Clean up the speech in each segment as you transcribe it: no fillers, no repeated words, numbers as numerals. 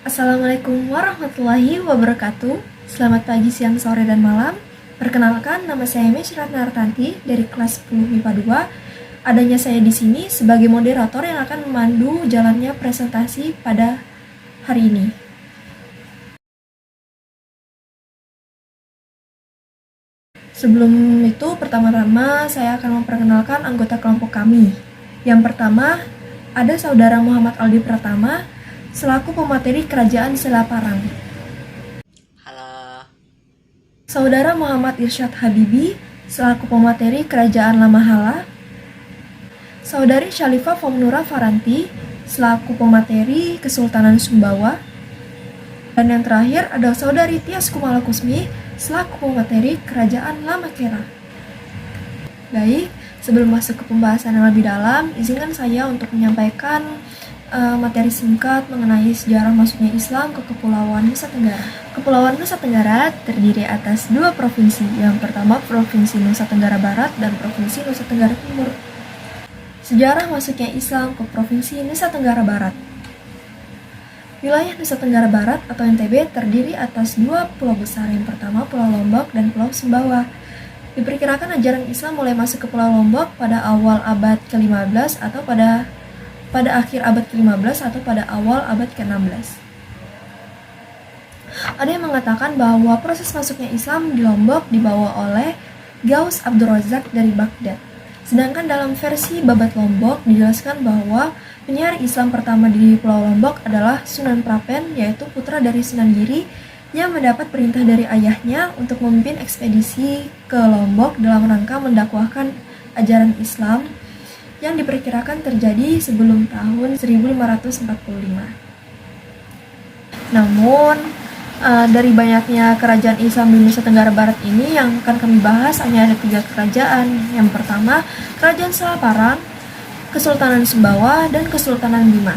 Assalamualaikum warahmatullahi wabarakatuh. Selamat pagi, siang, sore, dan malam. Perkenalkan, nama saya Mesh Ratna Artanti dari kelas 10 MIPA 2. Adanya saya di sini sebagai moderator yang akan memandu jalannya presentasi pada hari ini. Sebelum itu, pertama-tama saya akan memperkenalkan anggota kelompok kami. Yang pertama, ada Saudara Muhammad Aldi Pratama, selaku pemateri Kerajaan Selaparang. Halo. Saudara Muhammad Irsyad Habibi, selaku pemateri Kerajaan Lamahala. Saudari Syalifah Fomnura Faranti, selaku pemateri Kesultanan Sumbawa. Dan yang terakhir ada Saudari Tias Kumala Kusmi, selaku pemateri Kerajaan Lamakera. Baik, sebelum masuk ke pembahasan yang lebih dalam, izinkan saya untuk menyampaikan materi singkat mengenai sejarah masuknya Islam ke Kepulauan Nusa Tenggara. Kepulauan Nusa Tenggara terdiri atas dua provinsi. Yang pertama Provinsi Nusa Tenggara Barat dan Provinsi Nusa Tenggara Timur. Sejarah masuknya Islam ke Provinsi Nusa Tenggara Barat. Wilayah Nusa Tenggara Barat atau NTB terdiri atas dua pulau besar. Yang pertama Pulau Lombok dan Pulau Sumbawa. Diperkirakan ajaran Islam mulai masuk ke Pulau Lombok pada awal abad ke-15 atau pada akhir abad ke-15 atau pada awal abad ke-16. Ada yang mengatakan bahwa proses masuknya Islam di Lombok dibawa oleh Ghaus Abdul Razak dari Baghdad. Sedangkan dalam versi Babat Lombok dijelaskan bahwa penyiar Islam pertama di Pulau Lombok adalah Sunan Prapen, yaitu putra dari Sunan Giri yang mendapat perintah dari ayahnya untuk memimpin ekspedisi ke Lombok dalam rangka mendakwahkan ajaran Islam yang diperkirakan terjadi sebelum tahun 1545. Namun, dari banyaknya kerajaan Islam di Nusa Tenggara Barat ini yang akan kami bahas hanya ada 3 kerajaan. Yang pertama, Kerajaan Selaparang, Kesultanan Sumbawa, dan Kesultanan Bima.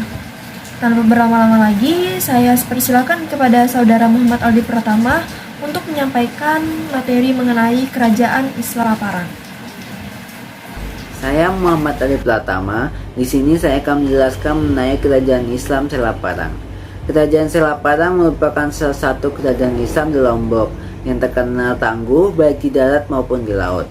Tanpa berlama-lama lagi, saya persilakan kepada Saudara Muhammad Aldi Pratama untuk menyampaikan materi mengenai Kerajaan Islam Selaparang. Saya Muhammad Aldi Pratama. Di sini saya akan menjelaskan mengenai Kerajaan Islam Selaparang. Kerajaan Selaparang merupakan salah satu kerajaan Islam di Lombok yang terkenal tangguh baik di darat maupun di laut.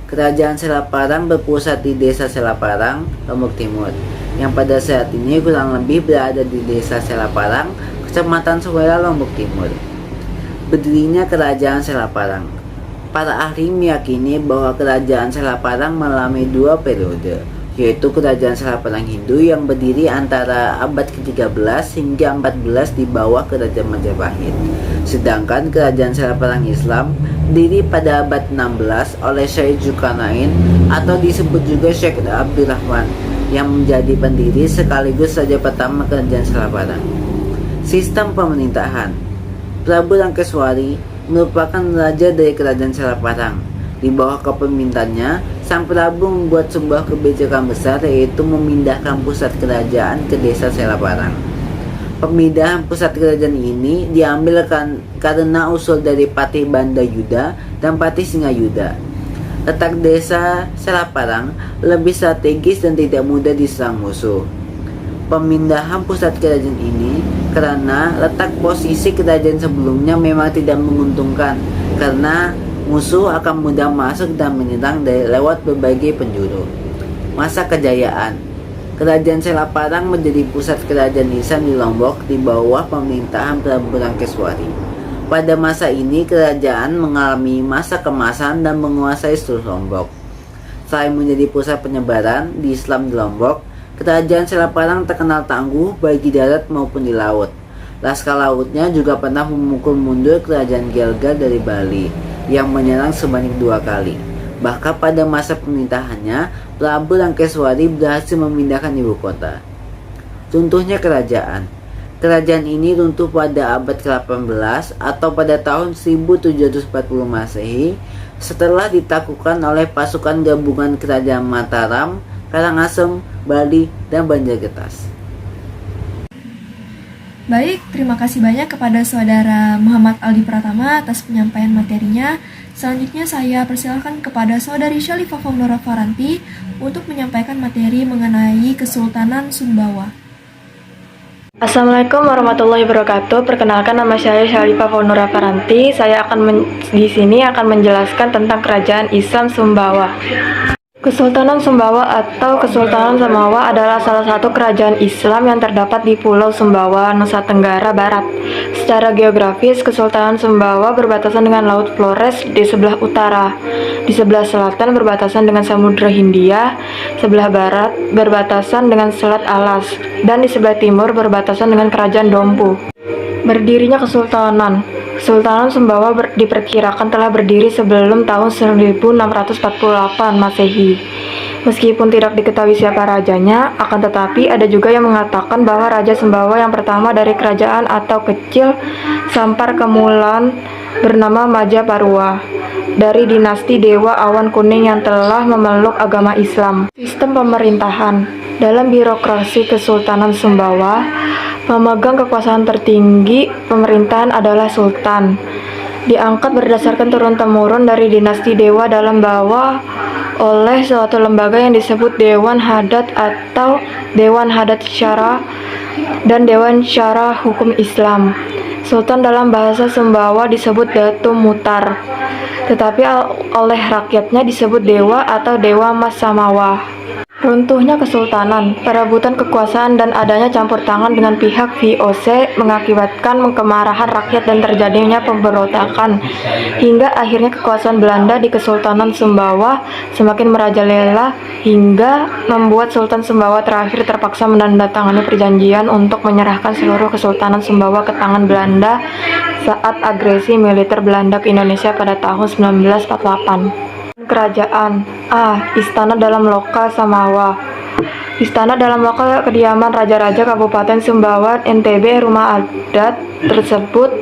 Kerajaan Selaparang berpusat di Desa Selaparang, Lombok Timur, yang pada saat ini kurang lebih berada di Desa Selaparang, Kecamatan Suwera, Lombok Timur. Berdirinya Kerajaan Selaparang. Para ahli meyakini bahwa Kerajaan Selaparang mengalami 2 periode, yaitu Kerajaan Selaparang Hindu yang berdiri antara abad ke-13 hingga 14 di bawah Kerajaan Majapahit. Sedangkan Kerajaan Selaparang Islam berdiri pada abad 16 oleh Syekh Zulkarnain atau disebut juga Syekh Abdurrahman yang menjadi pendiri sekaligus raja pertama Kerajaan Selaparang. Sistem pemerintahan. Prabu Rangkeswari merupakan raja dari Kerajaan Selaparang. Di bawah kepemimpinannya, sang Prabu membuat sebuah kebijakan besar, yaitu memindahkan pusat kerajaan ke Desa Selaparang. Pemindahan pusat kerajaan ini diambil karena usul dari Patih Bandayuda dan Patih Singayuda. Letak Desa Selaparang lebih strategis dan tidak mudah diserang musuh. Pemindahan pusat kerajaan ini karena letak posisi kerajaan sebelumnya memang tidak menguntungkan, karena musuh akan mudah masuk dan menyerang dari lewat berbagai penjuru. Masa kejayaan. Kerajaan Selaparang menjadi pusat kerajaan Islam di Lombok di bawah pemerintahan Prabu Rangkeswari. Pada masa ini kerajaan mengalami masa kemasan dan menguasai seluruh Lombok. Selain menjadi pusat penyebaran di Islam di Lombok, Kerajaan Selaparang terkenal tangguh baik di darat maupun di laut. Laskar lautnya juga pernah memukul mundur Kerajaan Gelga dari Bali yang menyerang sebanyak 2 kali. Bahkan pada masa pemerintahannya, Prabu Rangkeswari berhasil memindahkan ibu kota. Contohnya kerajaan. Kerajaan ini runtuh pada abad ke-18 atau pada tahun 1740 Masehi setelah ditaklukkan oleh pasukan gabungan Kerajaan Mataram, Karangasem, Bali, dan Banjargetas. Baik, terima kasih banyak kepada Saudara Muhammad Aldi Pratama atas penyampaian materinya. Selanjutnya saya persilakan kepada Saudari Syalifah Fomnura Faranti untuk menyampaikan materi mengenai Kesultanan Sumbawa. Assalamualaikum warahmatullahi wabarakatuh. Perkenalkan, nama saya Syalifah Faunura Faranti. Saya di sini akan menjelaskan tentang Kerajaan Islam Sumbawa. Kesultanan Sumbawa atau Kesultanan Samawa adalah salah satu kerajaan Islam yang terdapat di Pulau Sumbawa, Nusa Tenggara Barat. Secara geografis, Kesultanan Sumbawa berbatasan dengan Laut Flores di sebelah utara. Di sebelah selatan berbatasan dengan Samudra Hindia, sebelah barat berbatasan dengan Selat Alas, dan di sebelah timur berbatasan dengan Kerajaan Dompu. Berdirinya Kesultanan Sumbawa diperkirakan telah berdiri sebelum tahun 1648 Masehi. Meskipun tidak diketahui siapa rajanya, akan tetapi ada juga yang mengatakan bahwa Raja Sumbawa yang pertama dari kerajaan atau kecil Sampar Kemulan bernama Majaparua, dari dinasti Dewa Awan Kuning yang telah memeluk agama Islam. Sistem pemerintahan dalam birokrasi Kesultanan Sumbawa, pemegang kekuasaan tertinggi pemerintahan adalah Sultan. Diangkat berdasarkan turun-temurun dari dinasti Dewa dalam bawah oleh suatu lembaga yang disebut Dewan Hadat atau Dewan Hadat Syara dan Dewan Syara Hukum Islam. Sultan dalam bahasa Sumbawa disebut Datu Mutar, tetapi oleh rakyatnya disebut Dewa atau Dewa Mas Samawa. Runtuhnya kesultanan, perebutan kekuasaan dan adanya campur tangan dengan pihak VOC mengakibatkan kemarahan rakyat dan terjadinya pemberontakan, hingga akhirnya kekuasaan Belanda di Kesultanan Sumbawa semakin merajalela hingga membuat Sultan Sumbawa terakhir terpaksa menandatangani perjanjian untuk menyerahkan seluruh Kesultanan Sumbawa ke tangan Belanda saat agresi militer Belanda ke Indonesia pada tahun 1948. Kerajaan Istana Dalam Loka Samawa. Istana Dalam Loka kediaman Raja-Raja Kabupaten Sumbawa NTB, rumah adat tersebut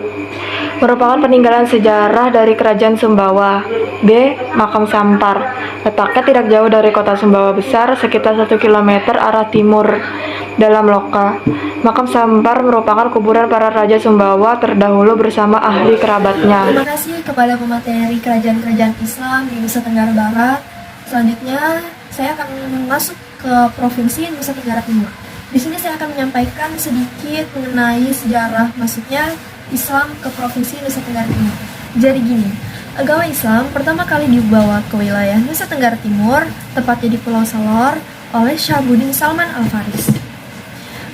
merupakan peninggalan sejarah dari Kerajaan Sumbawa. Makam Sampar. Letaknya tidak jauh dari kota Sumbawa Besar, sekitar 1 km arah timur dalam Loka. Makam Sampar merupakan kuburan para Raja Sumbawa terdahulu bersama ahli kerabatnya. Terima kasih kepada pemateri kerajaan-kerajaan Islam di Nusa Tenggara Barat. Selanjutnya, saya akan masuk ke Provinsi Nusa Tenggara Timur. Di sini saya akan menyampaikan sedikit mengenai sejarah masuknya Islam ke Provinsi Nusa Tenggara Timur. Jadi gini, agama Islam pertama kali dibawa ke wilayah Nusa Tenggara Timur, tepatnya di Pulau Salor, oleh Syahabuddin Salman Al-Faris.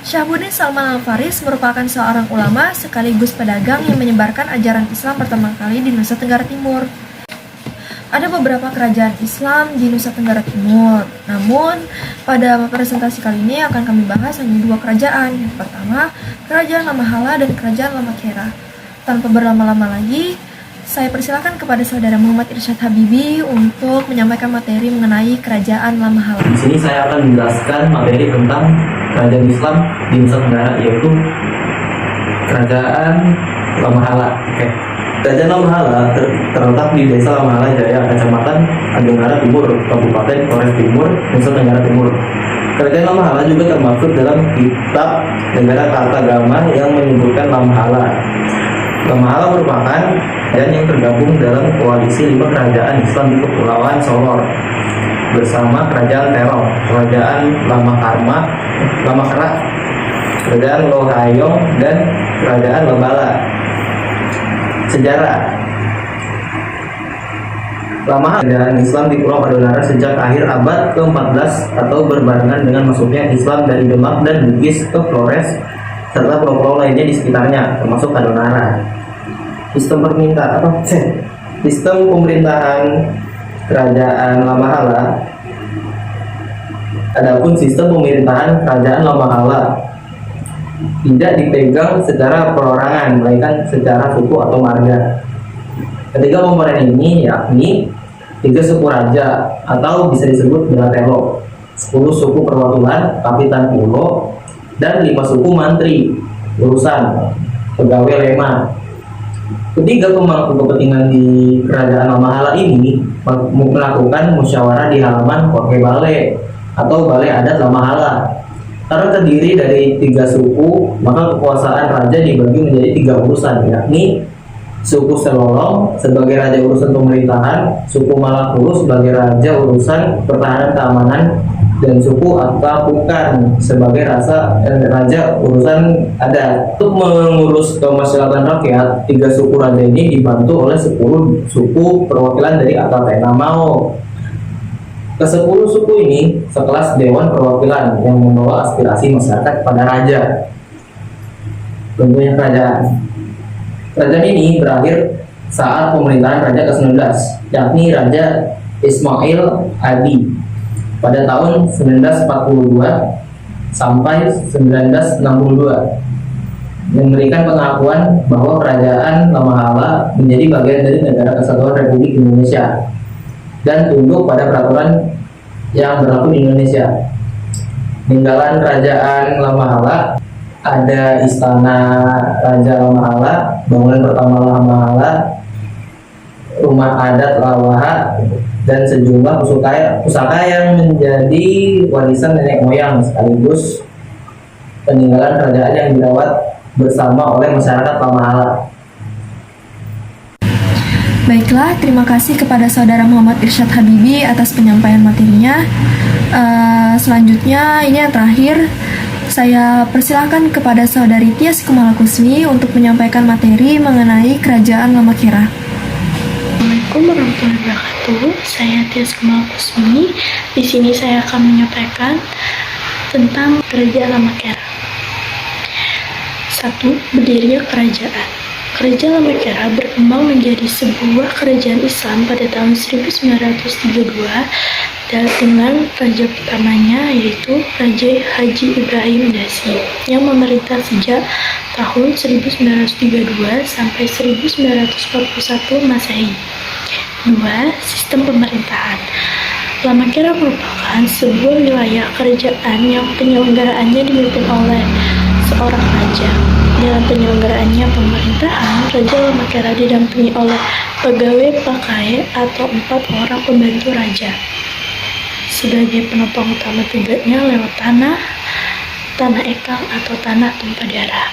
Syahabuddin Salman Al-Faris merupakan seorang ulama sekaligus pedagang yang menyebarkan ajaran Islam pertama kali di Nusa Tenggara Timur. Ada beberapa kerajaan Islam di Nusa Tenggara Timur, namun pada presentasi kali ini akan kami bahas hanya 2 kerajaan. Yang pertama, Kerajaan Lamahala dan Kerajaan Lamakera. Tanpa berlama-lama lagi, saya persilakan kepada saudara Muhammad Irsyad Habibi untuk menyampaikan materi mengenai Kerajaan Lamahala. Di sini saya akan menjelaskan materi tentang kerajaan Islam di Nusa Tenggara, yaitu Kerajaan Lamahala. Kerajaan Lamahala terletak di Desa Lamahala Jaya, Kecamatan Adenggara Timur, Kabupaten Flores Timur, Nusa Tenggara Timur. Kerajaan Lamahala juga termaksud dalam Kitab Negara Kartagama yang menyebutkan Lamahala. Lamahala merupakan kerajaan yang tergabung dalam koalisi 5 kerajaan Islam di Kepulauan Solor bersama Kerajaan Terong, Kerajaan Lamakara, Kerajaan Lohayong, dan Kerajaan Lebala. Sejarah Lamahala kerajaan Islam di Pulau Adonara sejak akhir abad ke-14 atau berbarengan dengan masuknya Islam dari Demak dan Bugis ke Flores serta pulau-pulau lainnya di sekitarnya, termasuk Adonara. Sistem pemerintahan Kerajaan Lamahala. Adapun sistem pemerintahan Kerajaan Lamahala tidak dipegang secara perorangan, melainkan secara suku atau marga. Ketiga pemeran ini yakni 3 suku raja atau bisa disebut Belatelo, 10 suku perwakilan Kapitan Pulo, dan 5 suku mantri urusan pegawai lema. Ketiga pemangku kepentingan di Kerajaan Lamahala ini melakukan musyawarah di halaman Korke Balai atau Balai Adat Lamahala. Karena terdiri dari 3 suku, maka kekuasaan raja dibagi menjadi 3 urusan, yakni suku Selolong sebagai raja urusan pemerintahan, suku Malakuru sebagai raja urusan pertahanan keamanan, dan suku atau bukan sebagai raja urusan adat. Untuk mengurus kemasyarakatan rakyat, 3 suku raja ini dibantu oleh 10 suku perwakilan dari Atatena Mao. Ke-10 suku ini sekelas Dewan Perwakilan yang membawa aspirasi masyarakat kepada raja. Bentuknya kerajaan. Kerajaan ini berakhir saat pemerintahan Raja ke-19, yakni Raja Ismail Adi pada tahun 1942 sampai 1962, memberikan pengakuan bahwa Kerajaan Lamahala menjadi bagian dari Negara Kesatuan Republik Indonesia dan tunduk pada peraturan yang berlaku di Indonesia. Peninggalan Kerajaan Lamahala ada Istana Raja Lamahala, bangunan pertama Lamahala, rumah adat Lawaha, dan sejumlah pusaka yang menjadi warisan nenek moyang sekaligus peninggalan kerajaan yang dirawat bersama oleh masyarakat Lamahala. Baiklah, terima kasih kepada Saudara Muhammad Irsyad Habibi atas penyampaian materinya. Selanjutnya, ini yang terakhir, saya persilahkan kepada Saudari Tias Kumalakusmi untuk menyampaikan materi mengenai Kerajaan Lamakera. Assalamualaikum warahmatullahi wabarakatuh. Saya Tias Kumalakusmi. Di sini saya akan menyampaikan tentang Kerajaan Lamakera. 1. Berdirinya kerajaan. Kerajaan Lamakera berkembang menjadi sebuah kerajaan Islam pada tahun 1932 dan dengan raja pertamanya yaitu Raja Haji Ibrahim Dasi yang memerintah sejak tahun 1932 sampai 1941 Masehi. 2. Sistem pemerintahan. Lamakera merupakan sebuah wilayah kerajaan yang penyelenggaraannya dipimpin oleh seorang raja. Dalam penyelenggaraannya pemerintahan, Raja Lamakera didampingi oleh pegawai pakai atau 4 orang pembantu raja. Sebagai penopang utama tugasnya lewat tanah ekal atau tanah tumpah darah.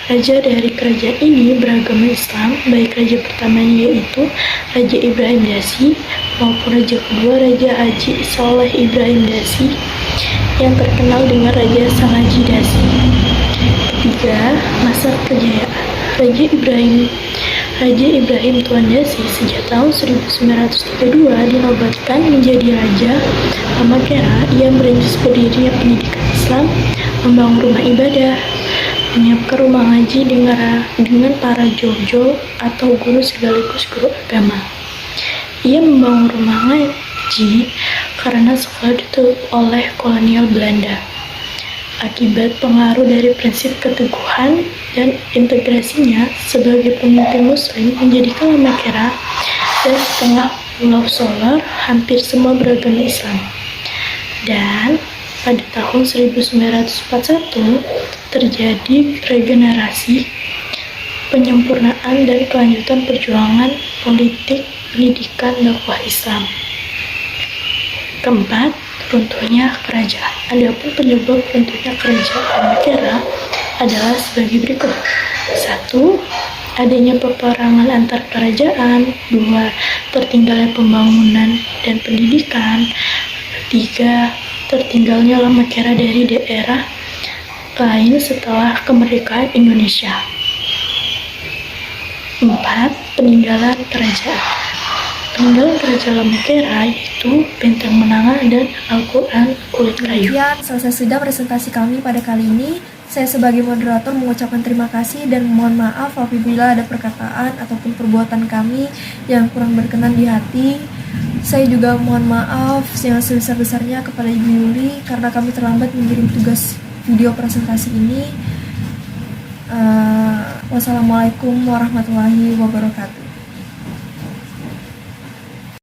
Raja dari kerajaan ini beragama Islam, baik raja pertamanya yaitu Raja Ibrahim Dasi maupun raja kedua Raja Haji Saleh Ibrahim Dasi yang terkenal dengan Raja Sang Haji Dasi. 3. Masa kejayaan Raja Ibrahim Tuan Dasi sejak tahun 1932 dinobatkan menjadi Raja Lamakera. Ia merintis berdirinya pendidikan Islam, membangun rumah ibadah, menyiapkan rumah ngaji dengan para jojo atau guru sekaligus guru agama. Ia membangun rumah ngaji karena sekolah ditutup oleh kolonial Belanda. Akibat pengaruh dari prinsip keteguhan dan integrasinya sebagai pemimpin muslim menjadikan Lamakera dan setengah Pulau Solor hampir semua beragama Islam. Dan pada tahun 1941 terjadi regenerasi, penyempurnaan dan kelanjutan perjuangan politik pendidikan dakwah Islam. 4. Runtuhnya kerajaan. Adapun penyebab runtuhnya kerajaan Lamakera adalah sebagai berikut. 1. Adanya peperangan antar kerajaan. 2. Tertinggalnya pembangunan dan pendidikan. 3. Tertinggalnya Lamakera dari daerah lain setelah kemerdekaan Indonesia. 4. Peninggalan kerajaan. Peninggalan kerajaan Lamakera yaitu benteng menara dan Al-Quran kulit kayu. Demikian selesai sudah presentasi kami pada kali ini. Saya sebagai moderator mengucapkan terima kasih dan mohon maaf apabila ada perkataan ataupun perbuatan kami yang kurang berkenan di hati. Saya juga mohon maaf yang sebesar-besarnya kepada Ibu Yuli karena kami terlambat mengirim tugas video presentasi ini. Wassalamualaikum warahmatullahi wabarakatuh.